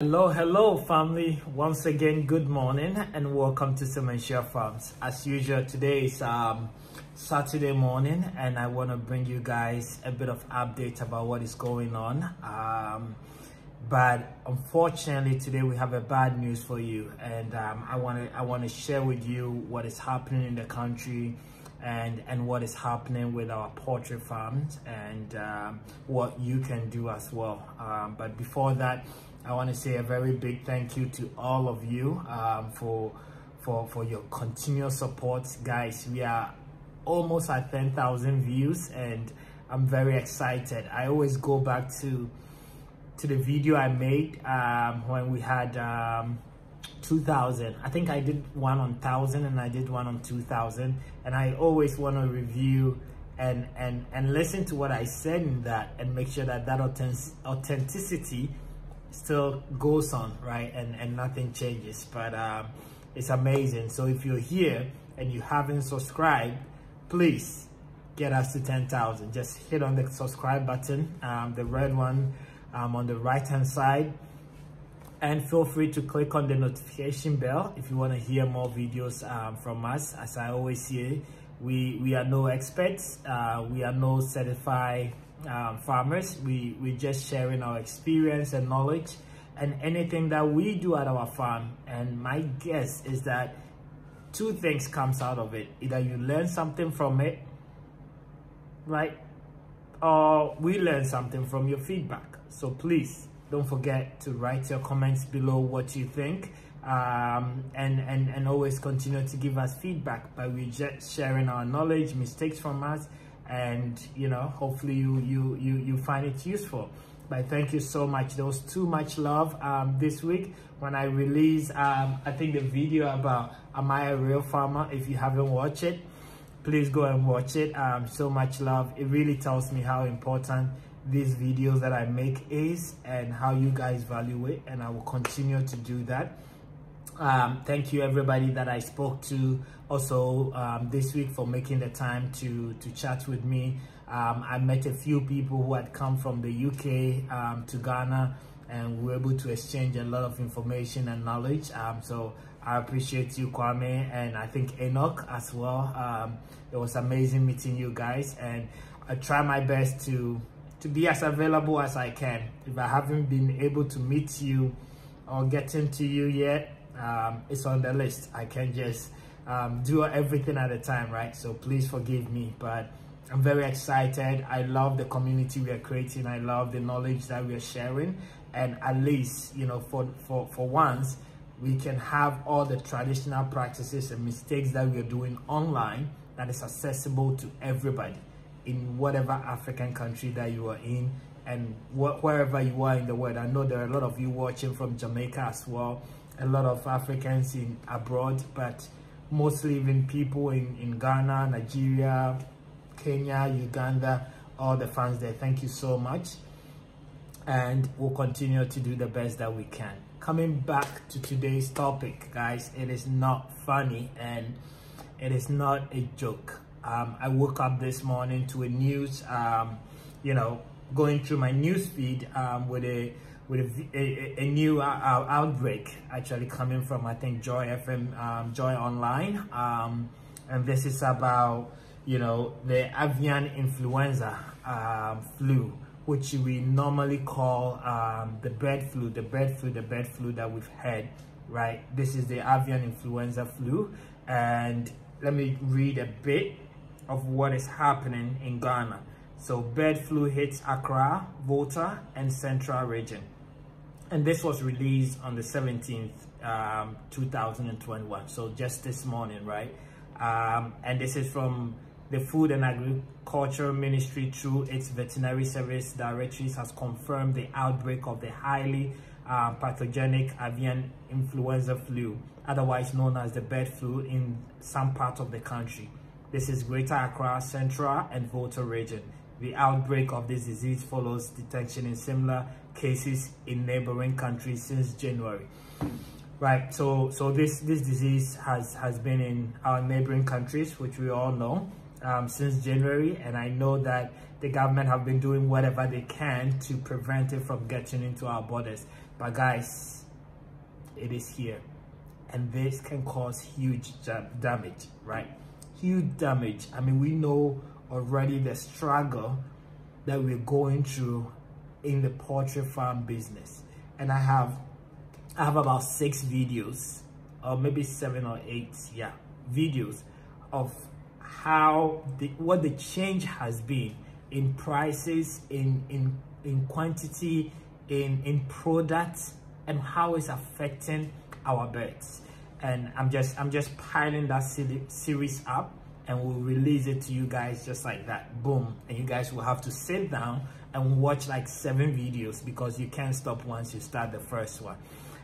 Hello family. Once again, good morning and welcome to Sementia Farms. As usual, today is Saturday morning and I want to bring you guys a bit of update about what is going on. But unfortunately today we have a bad news for you, and I want to share with you what is happening in the country and what is happening with our poultry farms, and what you can do as well. But before that, I want to say a very big thank you to all of you for your continuous support, guys. We are almost at 10,000 views and I'm very excited. I always go back to the video I made when we had 2,000. I think I did one on 1,000 and I did one on 2,000, and I always want to review and listen to what I said in that and make sure that authenticity still goes on, right, and nothing changes. But it's amazing. So if you're here and you haven't subscribed, please get us to 10,000. Just hit on the subscribe button, the red one on the right hand side, and feel free to click on the notification bell if you want to hear more videos from us. As I always say, we are no experts, we are no certified farmers. We just sharing our experience and knowledge and anything that we do at our farm. And my guess is that two things comes out of it: either you learn something from it, right, or we learn something from your feedback. So please don't forget to write your comments below what you think, and always continue to give us feedback by we just sharing our knowledge, mistakes from us, and hopefully you find it useful. But thank you so much. There was too much love this week when I released I think the video about Am I a Real Farmer. If you haven't watched it, please go and watch it. So much love. It really tells me how important these videos that I make is and how you guys value it, and I will continue to do that. Thank you everybody that I spoke to also this week for making the time to chat with me. I met a few people who had come from the UK to Ghana, and we were able to exchange a lot of information and knowledge. So I appreciate you, Kwame, and I think Enoch as well. It was amazing meeting you guys, and I try my best to be as available as I can. If I haven't been able to meet you or get into you yet, it's on the list. I can't just do everything at a time, right? So please forgive me, but I'm very excited. I love the community we are creating. I love the knowledge that we are sharing, and at least for once we can have all the traditional practices and mistakes that we are doing online that is accessible to everybody in whatever African country that you are in, and wherever you are in the world. I know there are a lot of you watching from Jamaica as well, a lot of Africans abroad, but mostly even people in Ghana, Nigeria, Kenya, Uganda, all the fans there. Thank you so much, and we'll continue to do the best that we can. Coming back to today's topic, guys, it is not funny and it is not a joke. I woke up this morning to a news, going through my news feed with a new outbreak actually coming from, I think, Joy FM, Joy Online, and this is about the avian influenza flu, which we normally call the bird flu that we've had, right? This is the avian influenza flu, and let me read a bit of what is happening in Ghana. So bird flu hits Accra, Volta, and Central region. And this was released on the 17th, 2021. So just this morning, right? And this is from the Food and Agriculture Ministry through its veterinary service directories has confirmed the outbreak of the highly pathogenic avian influenza flu, otherwise known as the bird flu, in some parts of the country. This is Greater Accra, Central, and Volta region. The outbreak of this disease follows detection in similar cases in neighboring countries since January. Right, so this disease has been in our neighboring countries, which we all know, since January, and I know that the government have been doing whatever they can to prevent it from getting into our borders. But guys, it is here, and this can cause huge damage, right? Huge damage. I mean, we know already the struggle that we're going through in the poultry farm business, and I have about 6 videos, or maybe 7 or 8, yeah, videos of how what the change has been in prices, in quantity, in products, and how it's affecting our birds. And I'm just piling that series up, and we'll release it to you guys just like that, boom. And you guys will have to sit down and watch like 7 videos, because you can't stop once you start the first one.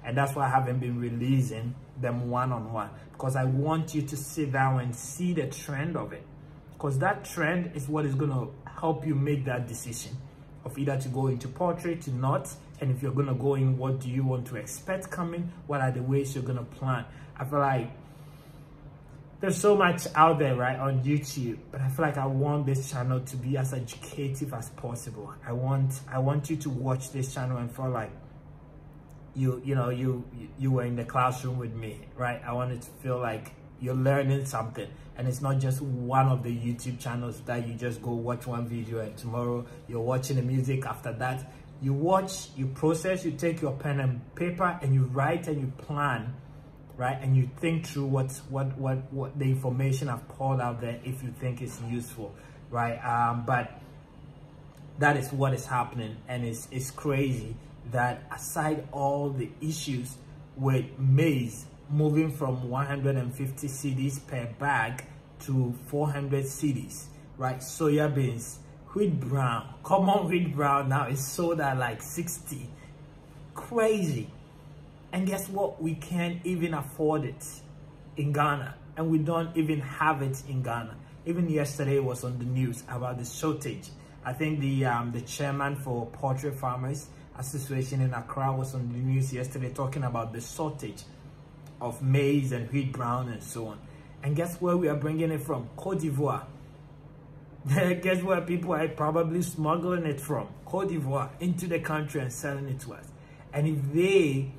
And that's why I haven't been releasing them one-on-one, because I want you to sit down and see the trend of it, because that trend is what is going to help you make that decision of either to go into poultry, to not. And if you're going to go in, what do you want to expect coming? What are the ways you're going to plan? I feel like there's so much out there, right, on YouTube, but I feel like I want this channel to be as educative as possible. I want you to watch this channel and feel like you were in the classroom with me, right? I want it to feel like you're learning something, and it's not just one of the YouTube channels that you just go watch one video and tomorrow you're watching the music. After that, you watch, you process, you take your pen and paper and you write and you plan, right? And you think through what the information I've poured out there, if you think it's useful, right? But that is what is happening, and it's crazy that aside all the issues with maize moving from 150 cedis per bag to 400 cedis, right? Soya beans, wheat brown, common wheat brown now is sold at like 60. Crazy. And guess what? We can't even afford it in Ghana, and we don't even have it in Ghana. Even yesterday was on the news about the shortage. I think the chairman for Poultry Farmers Association in Accra was on the news yesterday talking about the shortage of maize and wheat brown and so on. And guess where we are bringing it from? Cote d'Ivoire. Guess where people are probably smuggling it from? Cote d'Ivoire into the country and selling it to us. And if they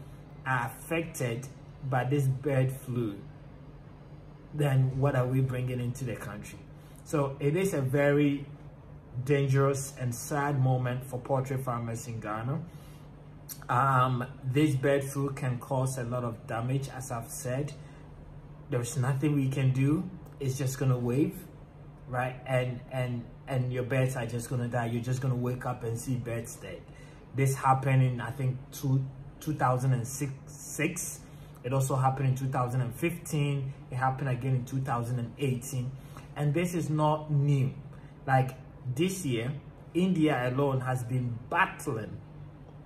are affected by this bird flu, then what are we bringing into the country? So it is a very dangerous and sad moment for poultry farmers in Ghana. This bird flu can cause a lot of damage, as I've said. There's nothing we can do. It's just gonna wave, right? And your birds are just gonna die. You're just gonna wake up and see birds dead. This happened in, I think, 2006. It also happened in 2015. It happened again in 2018. And this is not new. Like this year, India alone has been battling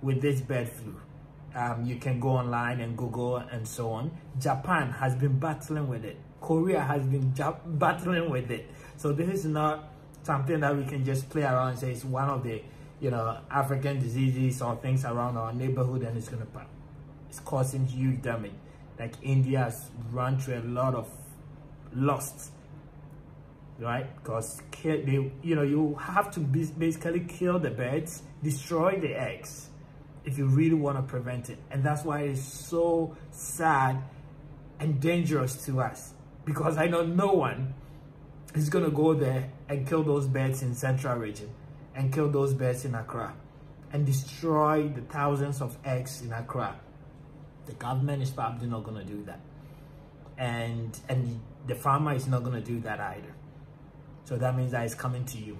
with this bird flu. You can go online and Google and so on. Japan has been battling with it. Korea has been battling with it. So this is not something that we can just play around and say it's one of the, African diseases or things around our neighborhood and it's causing huge damage. Like India has run through a lot of loss, right? Because you have to basically kill the birds, destroy the eggs if you really want to prevent it. And that's why it's so sad and dangerous to us, because I know no one is going to go there and kill those birds in Central region and kill those birds in Accra and destroy the thousands of eggs in Accra. The government is probably not going to do that, and the farmer is not going to do that either. So that means that it's coming to you,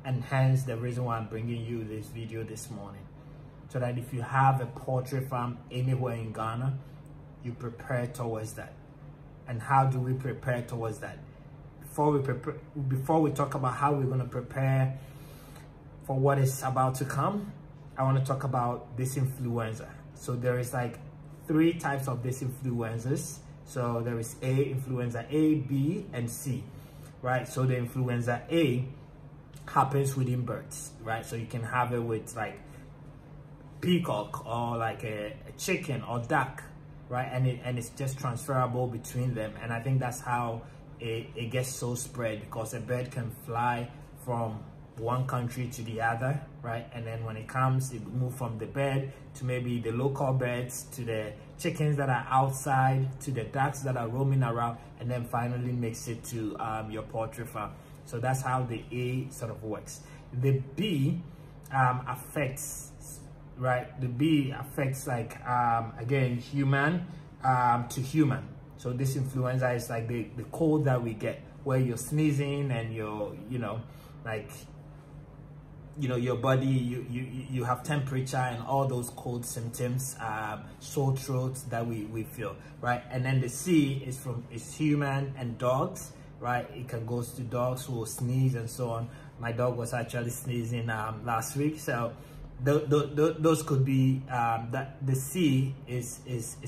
and hence the reason why I'm bringing you this video this morning, so that if you have a poultry farm anywhere in Ghana, you prepare towards that. And how do we prepare towards that? Before we talk about how we're going to prepare for what is about to come, I want to talk about this influenza. So there is like 3 types of this influenzas. So there is influenza A, B, and C, right? So the influenza A happens within birds, right? So you can have it with like peacock or like a chicken or duck, right? And it's just transferable between them. And I think that's how it gets so spread, because a bird can fly from one country to the other, right? And then when it comes, it move from the bird to maybe the local birds, to the chickens that are outside, to the ducks that are roaming around, and then finally makes it to your poultry farm. So that's how the A sort of works. The B affects, right? The B affects, like, again, human to human. So this influenza is like the cold that we get, where you're sneezing and you're, your body, you have temperature and all those cold symptoms, sore throats that we feel, right? And then the C is human and dogs, right? It can go to dogs who will sneeze and so on. My dog was actually sneezing last week, so those could be that. The C is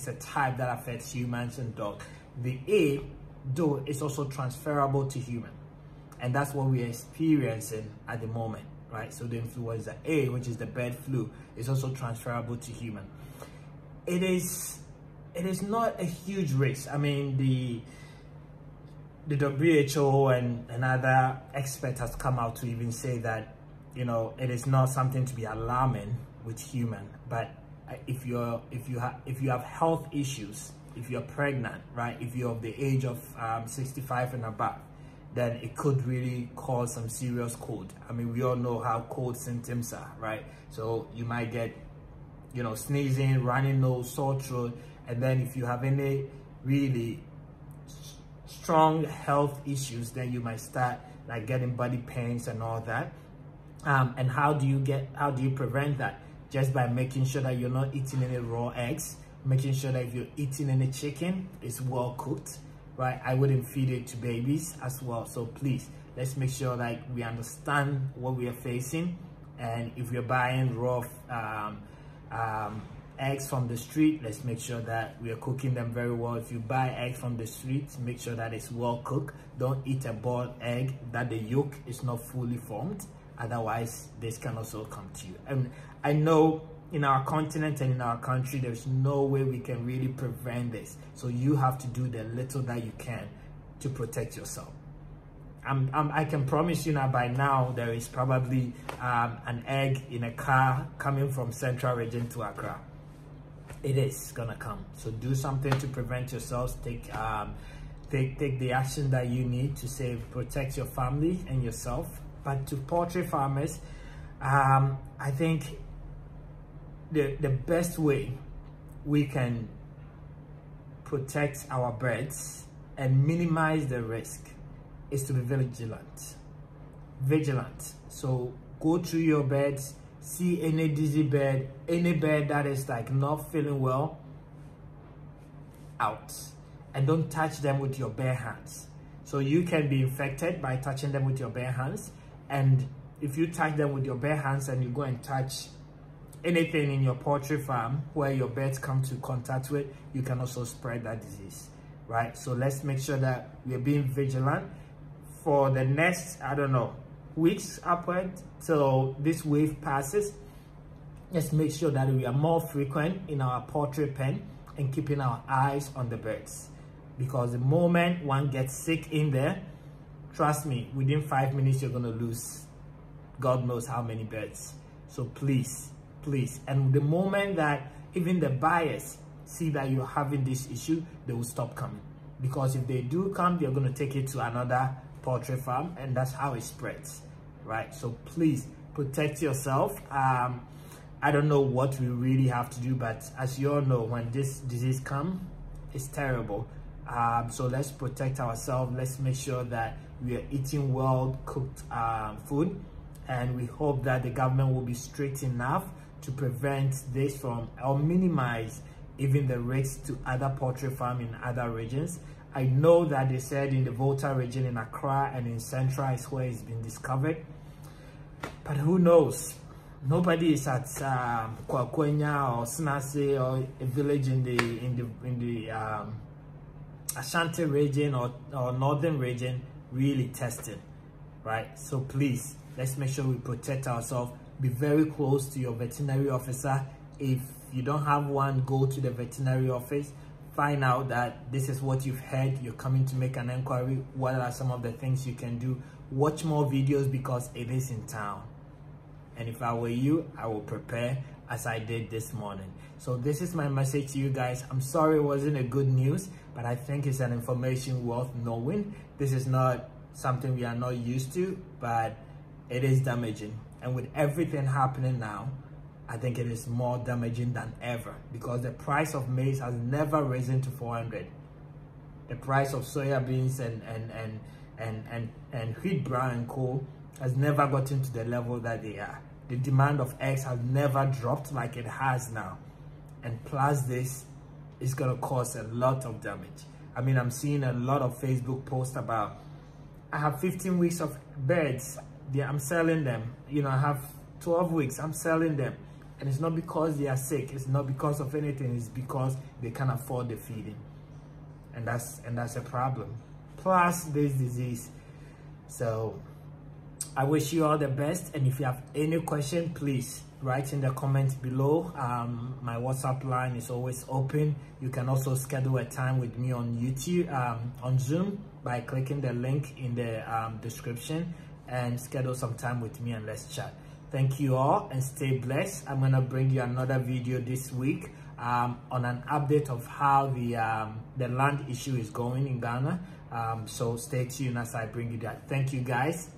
a type that affects humans and dogs. The A, though, is also transferable to human, and that's what we're experiencing at the moment, right? So the influenza A, which is the bird flu, is also transferable to human. It is not a huge risk. I mean, the WHO and other experts has come out to even say that, it is not something to be alarming with human. But if you have health issues, if you're pregnant, right, if you're of the age of 65 and above, then it could really cause some serious cold. I mean, we all know how cold symptoms are, right? So you might get, sneezing, runny nose, sore throat, and then if you have any really strong health issues, then you might start like getting body pains and all that. And how do you prevent that? Just by making sure that you're not eating any raw eggs, making sure that if you're eating any chicken, it's well cooked, right? I wouldn't feed it to babies as well. So please, let's make sure that we understand what we are facing. And if you're buying raw eggs from the street, let's make sure that we are cooking them very well. If you buy eggs from the street, make sure that it's well cooked. Don't eat a boiled egg that the yolk is not fully formed. Otherwise, this can also come to you. And I know in our continent and in our country, there's no way we can really prevent this. So you have to do the little that you can to protect yourself. I can promise you now, by now, there is probably an egg in a car coming from Central Region to Accra. It is gonna come. So do something to prevent yourselves. Take the action that you need to protect your family and yourself. But to poultry farmers, I think the best way we can protect our birds and minimize the risk is to be vigilant. So go through your birds, see any dizzy bird, any bird that is like not feeling well, out, and don't touch them with your bare hands. So you can be infected by touching them with your bare hands, and if you touch them with your bare hands and you go and touch anything in your poultry farm where your birds come to contact with, you can also spread that disease, right? So let's make sure that we're being vigilant for the next, I don't know, weeks upward till this wave passes. Let's make sure that we are more frequent in our poultry pen and keeping our eyes on the birds, because the moment one gets sick in there, trust me, within 5 minutes you're going to lose God knows how many birds. So please, and the moment that even the buyers see that you're having this issue, they will stop coming, because if they do come, they're going to take it to another poultry farm, and that's how it spreads, right? So please protect yourself. I don't know what we really have to do, but as you all know, when this disease comes, it's terrible. So let's protect ourselves. Let's make sure that we are eating well cooked food, and we hope that the government will be strict enough to prevent this from, or minimize even the risk to other poultry farms in other regions. I know that they said in the Volta region in Accra and in Central is where it's been discovered, but who knows? Nobody is at Kwakwenya or Snase or a village in the Ashanti region or northern region really testing, right? So please, let's make sure we protect ourselves. Be very close to your veterinary officer. If you don't have one, go to the veterinary office, find out that this is what you've heard, you're coming to make an inquiry. What are some of the things you can do? watch more videos because it is in town. And if I were you, I will prepare as I did this morning. So this is my message to you guys. I'm sorry it wasn't a good news, but I think it's an information worth knowing. This is not something we are not used to, but it is damaging. And with everything happening now, I think it is more damaging than ever, because the price of maize has never risen to 400. The price of soya beans and wheat bran and coal has never gotten to the level that they are. The demand of eggs has never dropped like it has now. And plus this is gonna cause a lot of damage. I mean, I'm seeing a lot of Facebook posts about, I have 15 weeks of birds, I'm selling them. You know, I have 12 weeks, I'm selling them. And it's not because they are sick, it's not because of anything, it's because they can't afford the feeding. And that's a problem. Plus this disease. So I wish you all the best, and if you have any question, please write in the comments below. My WhatsApp line is always open. You can also schedule a time with me on YouTube, on Zoom, by clicking the link in the description, and schedule some time with me and let's chat. Thank you all and stay blessed. I'm gonna bring you another video this week on an update of how the land issue is going in Ghana. So stay tuned as I bring you that. Thank you guys.